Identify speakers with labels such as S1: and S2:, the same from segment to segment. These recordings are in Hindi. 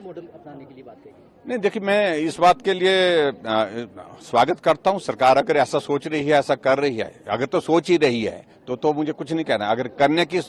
S1: यूपी मॉडल अपनाने के लिए बात कही।
S2: नहीं, देखिए, मैं इस बात के लिए स्वागत करता हूं। सरकार अगर ऐसा सोच रही है, ऐसा कर रही है, अगर तो सोच ही रही है तो मुझे कुछ नहीं कहना। अगर करने की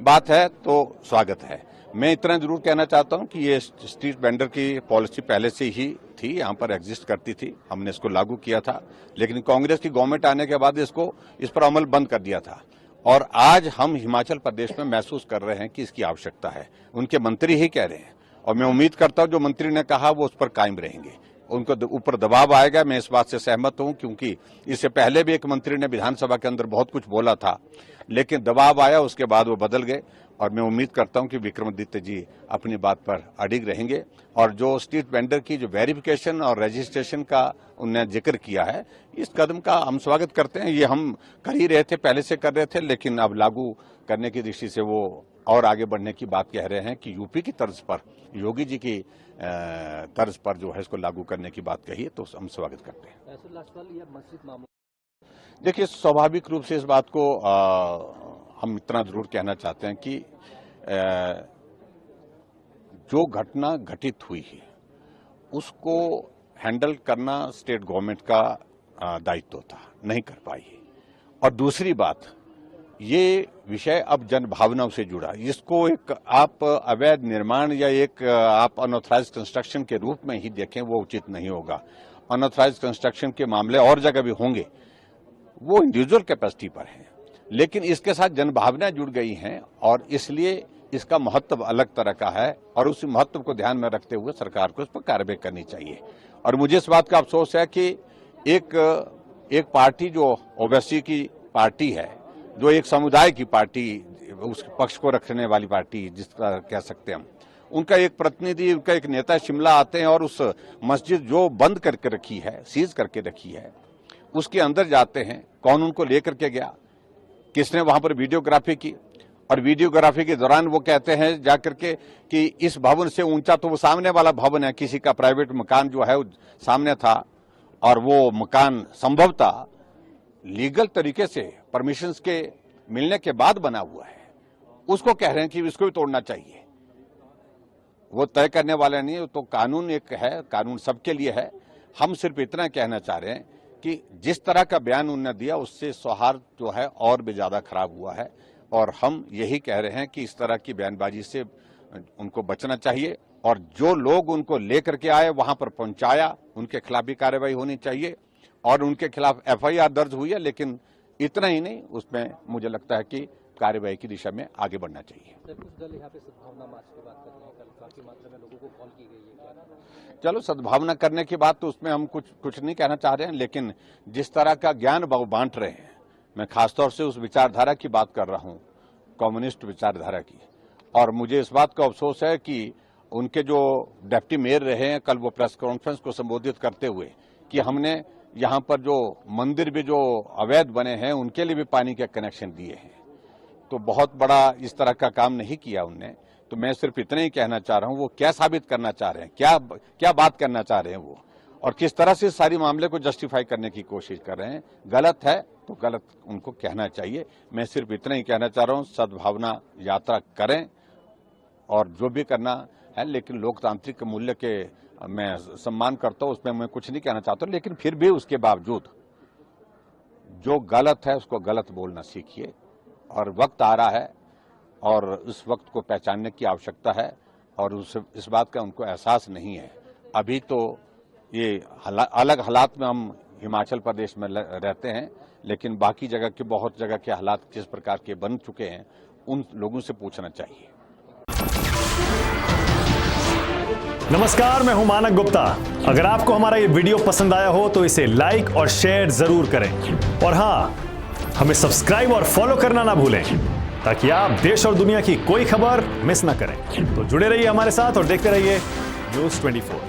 S2: बात है तो स्वागत है। मैं इतना जरूर कहना चाहता हूं कि ये स्ट्रीट वेंडर की पॉलिसी पहले से ही थी, यहां पर एग्जिस्ट करती थी, हमने इसको लागू किया था, लेकिन कांग्रेस की गवर्नमेंट आने के बाद इस पर अमल बंद कर दिया था। और आज हम हिमाचल प्रदेश में महसूस कर रहे हैं कि इसकी आवश्यकता है। उनके मंत्री ही कह रहे हैं और मैं उम्मीद करता हूं जो मंत्री ने कहा वो उस पर कायम रहेंगे। उनको ऊपर दबाव आएगा, मैं इस बात से सहमत हूं, क्योंकि इससे पहले भी एक मंत्री ने विधानसभा के अंदर बहुत कुछ बोला था, लेकिन दबाव आया, उसके बाद वो बदल गए। और मैं उम्मीद करता हूं कि विक्रमादित्य जी अपनी बात पर अडिग रहेंगे। और जो स्ट्रीट वेंडर की जो वेरिफिकेशन और रजिस्ट्रेशन का उन्होंने जिक्र किया है, इस कदम का हम स्वागत करते हैं। ये हम कर ही रहे थे, पहले से कर रहे थे, लेकिन अब लागू करने की दृष्टि से वो और आगे बढ़ने की बात कह रहे हैं कि यूपी की तर्ज पर, योगी जी की तर्ज पर जो है इसको लागू करने की बात कही है, तो हम स्वागत करते हैं। देखिए, स्वाभाविक रूप से इस बात को हम इतना जरूर कहना चाहते हैं कि जो घटना घटित हुई है उसको हैंडल करना स्टेट गवर्नमेंट का दायित्व था, नहीं कर पाई। और दूसरी बात, ये विषय अब जनभावनाओं से जुड़ा, इसको एक आप अवैध निर्माण या एक आप अनऑथराइज्ड कंस्ट्रक्शन के रूप में ही देखें, वो उचित नहीं होगा। अनऑथराइज्ड कंस्ट्रक्शन के मामले और जगह भी होंगे, वो इंडिविजुअल कैपेसिटी पर है, लेकिन इसके साथ जनभावना जुड़ गई हैं और इसलिए इसका महत्व अलग तरह का है और उस महत्व को ध्यान में रखते हुए सरकार को इस पर कार्रवाई करनी चाहिए। और मुझे इस बात का अफसोस है कि एक पार्टी जो ओवैसी की पार्टी है, जो एक समुदाय की पार्टी, उस पक्ष को रखने वाली पार्टी जिसका कह सकते हैं हम, उनका एक प्रतिनिधि, उनका एक नेता शिमला आते हैं और उस मस्जिद जो बंद करके रखी है, सीज करके रखी है, उसके अंदर जाते हैं। कौन उनको लेकर के गया, किसने वहां पर वीडियोग्राफी की, और वीडियोग्राफी के दौरान वो कहते हैं जाकर के कि इस भवन से ऊंचा तो वो सामने वाला भवन है, किसी का प्राइवेट मकान जो है सामने था, और वो मकान संभवतः लीगल तरीके से परमिशंस के मिलने के बाद बना हुआ है, उसको कह रहे हैं कि इसको भी तोड़ना चाहिए। वो तय करने वाला नहीं है, तो कानून एक है, कानून सबके लिए है। हम सिर्फ इतना कहना चाह रहे हैं कि जिस तरह का बयान उन्होंने दिया उससे सौहार्द जो है और भी ज्यादा खराब हुआ है, और हम यही कह रहे हैं कि इस तरह की बयानबाजी से उनको बचना चाहिए। और जो लोग उनको लेकर के आए, वहां पर पहुंचाया, उनके खिलाफ भी कार्रवाई होनी चाहिए। और उनके खिलाफ FIR दर्ज हुई है, लेकिन इतना ही नहीं, उसमें मुझे लगता है कि कार्रवाई की दिशा में आगे बढ़ना चाहिए। चलो, सद्भावना करने की बात तो उसमें हम कुछ नहीं कहना चाह रहे हैं, लेकिन जिस तरह का ज्ञान बांट रहे हैं, मैं खासतौर से उस विचारधारा की बात कर रहा हूं, कम्युनिस्ट विचारधारा की। और मुझे इस बात का अफसोस है कि उनके जो डिप्टी मेयर रहे हैं, कल वो प्रेस कॉन्फ्रेंस को संबोधित करते हुए कि हमने यहाँ पर जो मंदिर भी जो अवैध बने हैं उनके लिए भी पानी के कनेक्शन दिए हैं, तो बहुत बड़ा इस तरह का काम नहीं किया उनने। तो मैं सिर्फ इतना ही कहना चाह रहा हूं, वो क्या साबित करना चाह रहे हैं, क्या बात करना चाह रहे हैं वो, और किस तरह से सारी मामले को जस्टिफाई करने की कोशिश कर रहे हैं। गलत है तो गलत उनको कहना चाहिए। मैं सिर्फ इतना ही कहना चाह रहा हूं, सद्भावना यात्रा करें और जो भी करना है, लेकिन लोकतांत्रिक मूल्य के मैं सम्मान करता हूं, उसमें मैं कुछ नहीं कहना चाहता, लेकिन फिर भी उसके बावजूद जो गलत है उसको गलत बोलना सीखिए। और वक्त आ रहा है और उस वक्त को पहचानने की आवश्यकता है, और इस बात का उनको एहसास नहीं है। अभी तो ये अलग हालात में हम हिमाचल प्रदेश में रहते हैं, लेकिन बाकी जगह के बहुत जगह के हालात किस प्रकार के बन चुके हैं, उन लोगों से पूछना चाहिए।
S3: नमस्कार, मैं हूं मानक गुप्ता। अगर आपको हमारा ये वीडियो पसंद आया हो तो इसे लाइक और शेयर जरूर करें, और हां, हमें सब्सक्राइब और फॉलो करना ना भूलें, ताकि आप देश और दुनिया की कोई खबर मिस ना करें। तो जुड़े रहिए हमारे साथ और देखते रहिए न्यूज़ 24।